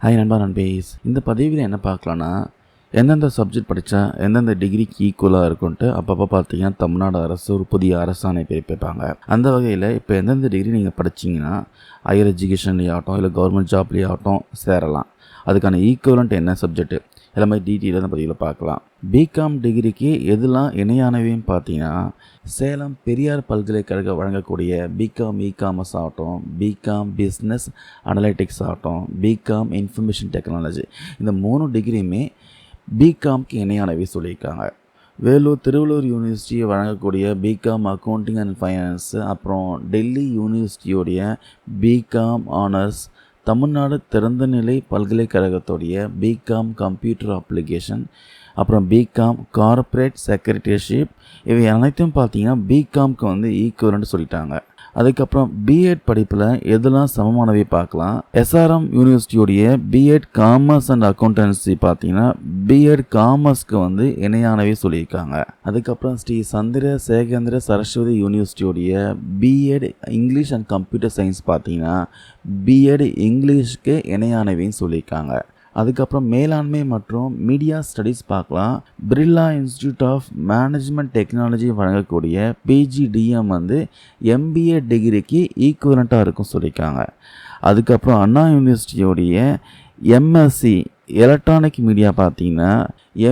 Hi நண்பா நண்பீஸ். இந்த பதிவில் என்ன பார்க்கலான்னா, எந்தெந்த சப்ஜெக்ட் படித்தா எந்தெந்த டிகிரிக்கு ஈக்குவலாக இருக்குன்ட்டு அப்பப்போ பார்த்தீங்கன்னா தமிழ்நாடு அரசு ஒரு புதிய அரசாணை பிறப்பிப்பாங்க. அந்த வகையில் இப்போ எந்தெந்த டிகிரி நீங்கள் படிச்சிங்கன்னா ஹையர் எஜுகேஷன்லேயே ஆகட்டும் இல்லை கவர்மெண்ட் ஜாப்லேயே ஆகட்டும் சேரலாம். அதுக்கான ஈக்குவலண்ட் என்ன சப்ஜெக்ட்டு எல்லாமே டீட்டெயிலாக அந்த பதிவில் பார்க்கலாம். பிகாம் டிகிரிக்கு எதெல்லாம் இணையானவையும் பார்த்தீங்கன்னா, சேலம் பெரியார் பல்கலைக்கழகம் வழங்கக்கூடிய பிகாம் இகாமர்ஸ் ஆகட்டும், பிகாம் பிஸ்னஸ் அனலிட்டிக்ஸ் ஆகட்டும், பிகாம் இன்ஃபர்மேஷன் டெக்னாலஜி, இந்த 3 டிகிரியுமே பிகாம்க்கு இணையானவை சொல்லியிருக்காங்க. வேலூர் திருவள்ளூர் யூனிவர்சிட்டி வழங்கக்கூடிய பிகாம் அக்கௌண்டிங் அண்ட் ஃபைனான்ஸ், அப்புறம் டெல்லி யூனிவர்சிட்டியோடைய பிகாம் ஆனர்ஸ், தமிழ்நாடு திறந்தநிலை பல்கலைக்கழகத்துடைய பிகாம் கம்ப்யூட்டர் அப்ளிகேஷன், அப்புறம் பிகாம் கார்ப்பரேட் செக்ரட்டரிஷிப், இவை அனைத்தும் பார்த்தீங்கன்னா பிகாம்க்கு ஈக்குவல்னு சொல்லிட்டாங்க. அதுக்கப்புறம் பிஎட் படிப்பில் எதெல்லாம் சமமானவை பார்க்கலாம். எஸ்ஆர்எம் யூனிவர்சிட்டியோடைய பிஎட் காமர்ஸ் அண்ட் அக்கௌண்டன்சி பார்த்தீங்கன்னா பிஎட் காமர்ஸ்க்கு இணையானவை சொல்லியிருக்காங்க. அதுக்கப்புறம் ஸ்ரீ சந்திர சேகேந்திர சரஸ்வதி யூனிவர்சிட்டியோடைய BEd English and computer science பார்த்தீங்கன்னா பிஎட் இங்கிலீஷ்க்கு இணையானவைன்னு சொல்லியிருக்காங்க. அதுக்கப்புறம் மேலாண்மை மற்றும் மீடியா ஸ்டடீஸ் பார்க்கலாம். Birla institute of management technology வழங்கக்கூடிய பிஜிடிஎம் எம்பிஏ டிகிரிக்கு ஈக்குவலண்ட்டாக இருக்கும் சொல்லியிருக்காங்க. அதுக்கப்புறம் அண்ணா யூனிவர்சிட்டியோடைய எம்எஸ்சி எலக்ட்ரானிக் மீடியா பார்த்தீங்கன்னா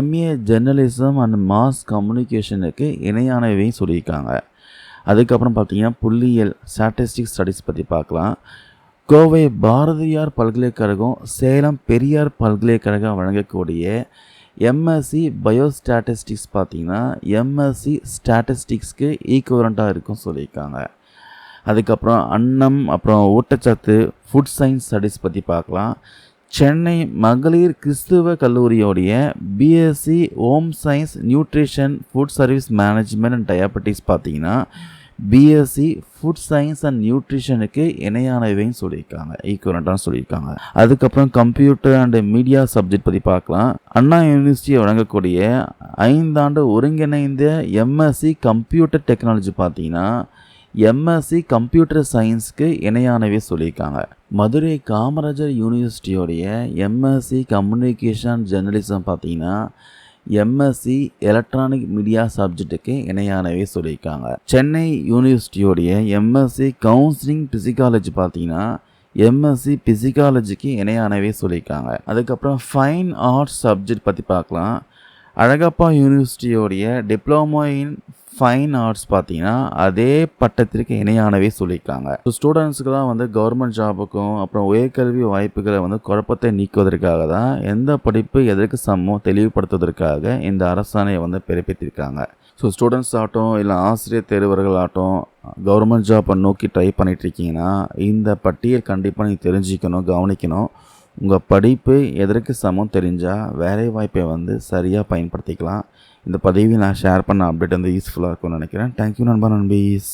எம்ஏ ஜெர்னலிசம் அண்ட் மாஸ் கம்யூனிகேஷனுக்கு இணையானவையும் சொல்லியிருக்காங்க. அதுக்கப்புறம் பார்த்தீங்கன்னா புள்ளியியல் ஸ்டாட்டிஸ்டிக்ஸ் ஸ்டடீஸ் பற்றி பார்க்கலாம். கோவை பாரதியார் பல்கலைக்கழகம் சேலம் பெரியார் பல்கலைக்கழகம் வழங்கக்கூடிய எம்எஸ்சி பயோஸ்டாட்டிஸ்டிக்ஸ் பார்த்தீங்கன்னா எம்எஸ்சி ஸ்டாட்டிஸ்டிக்ஸ்க்கு ஈக்குவலண்ட்டாக இருக்கும் சொல்லியிருக்காங்க. அதுக்கப்புறம் அன்னம் அப்புறம் ஊட்டச்சத்து ஃபுட் சயின்ஸ் ஸ்டடீஸ் பற்றி பார்க்கலாம். சென்னை மகளிர் கிறிஸ்துவ கல்லூரியோடைய BSc home science nutrition food service management and dietetics பார்த்தீங்கன்னா பிஎஸ்சி ஃபுட் சயின்ஸ் அண்ட் நியூட்ரிஷனுக்கு இணையானவைன்னு சொல்லியிருக்காங்க, ஈக்குவலண்ட்டாக சொல்லியிருக்காங்க. அதுக்கப்புறம் கம்ப்யூட்டர் அண்ட் மீடியா சப்ஜெக்ட் பற்றி பார்க்கலாம். அண்ணா யூனிவர்சிட்டியை வழங்கக்கூடிய 5 ஆண்டு ஒருங்கிணைந்த எம்எஸ்சி கம்ப்யூட்டர் டெக்னாலஜி பார்த்தீங்கன்னா எம்எஸ்சி கம்ப்யூட்டர் சயின்ஸ்க்கு இணையானவே சொல்லியிருக்காங்க. மதுரை காமராஜர் யூனிவர்சிட்டியோடைய எம்எஸ்சி கம்யூனிகேஷன் ஜெர்னலிசம் பார்த்தீங்கன்னா எம்எஸ்சி எலக்ட்ரானிக் மீடியா சப்ஜெக்ட்டுக்கு இணையானவே சொல்லியிருக்காங்க. சென்னை யூனிவர்சிட்டியோடைய எம்எஸ்சி கவுன்சிலிங் பிசிக்காலஜி பார்த்தீங்கன்னா எம்எஸ்சி பிசிக்காலஜிக்கு இணையானவே சொல்லியிருக்காங்க. அதுக்கப்புறம் ஃபைன் ஆர்ட்ஸ் சப்ஜெக்ட் பற்றி பார்க்கலாம். அழகப்பா யூனிவர்சிட்டியோடைய டிப்ளமோ இன் ஃபைன் ஆர்ட்ஸ் பார்த்தீங்கன்னா அதே பட்டத்திற்கு இணையானவே சொல்லியிருக்காங்க. ஸோ ஸ்டூடெண்ட்ஸுக்கெல்லாம் கவர்மெண்ட் ஜாபுக்கும் அப்புறம் உயர்கல்வி வாய்ப்புகளை குழப்பத்தை நீக்குவதற்காக தான் எந்த படிப்பு எதற்கு சமமோ தெளிவுபடுத்துவதற்காக இந்த அரசாணையை பிறப்பித்திருக்காங்க. ஸோ ஸ்டூடெண்ட்ஸ் ஆகட்டும் இல்லை ஆசிரியர் தேர்வர்கள் ஆகட்டும் கவர்மெண்ட் ஜாப்பை நோக்கி ட்ரை பண்ணிட்டு இருக்கீங்கன்னா இந்த பட்டியல் கண்டிப்பாக நீங்கள் தெரிஞ்சுக்கணும், கவனிக்கணும். உங்கள் படிப்பு எதற்கு சமம் தெரிஞ்சால் வேலை வாய்ப்பை சரியாக பயன்படுத்திக்கலாம். இந்த பதிவை நான் ஷேர் பண்ண அப்டேட் யூஸ்ஃபுல்லாக இருக்கும்னு நினைக்கிறேன். தேங்க்யூ நண்பா நண்பீஸ்.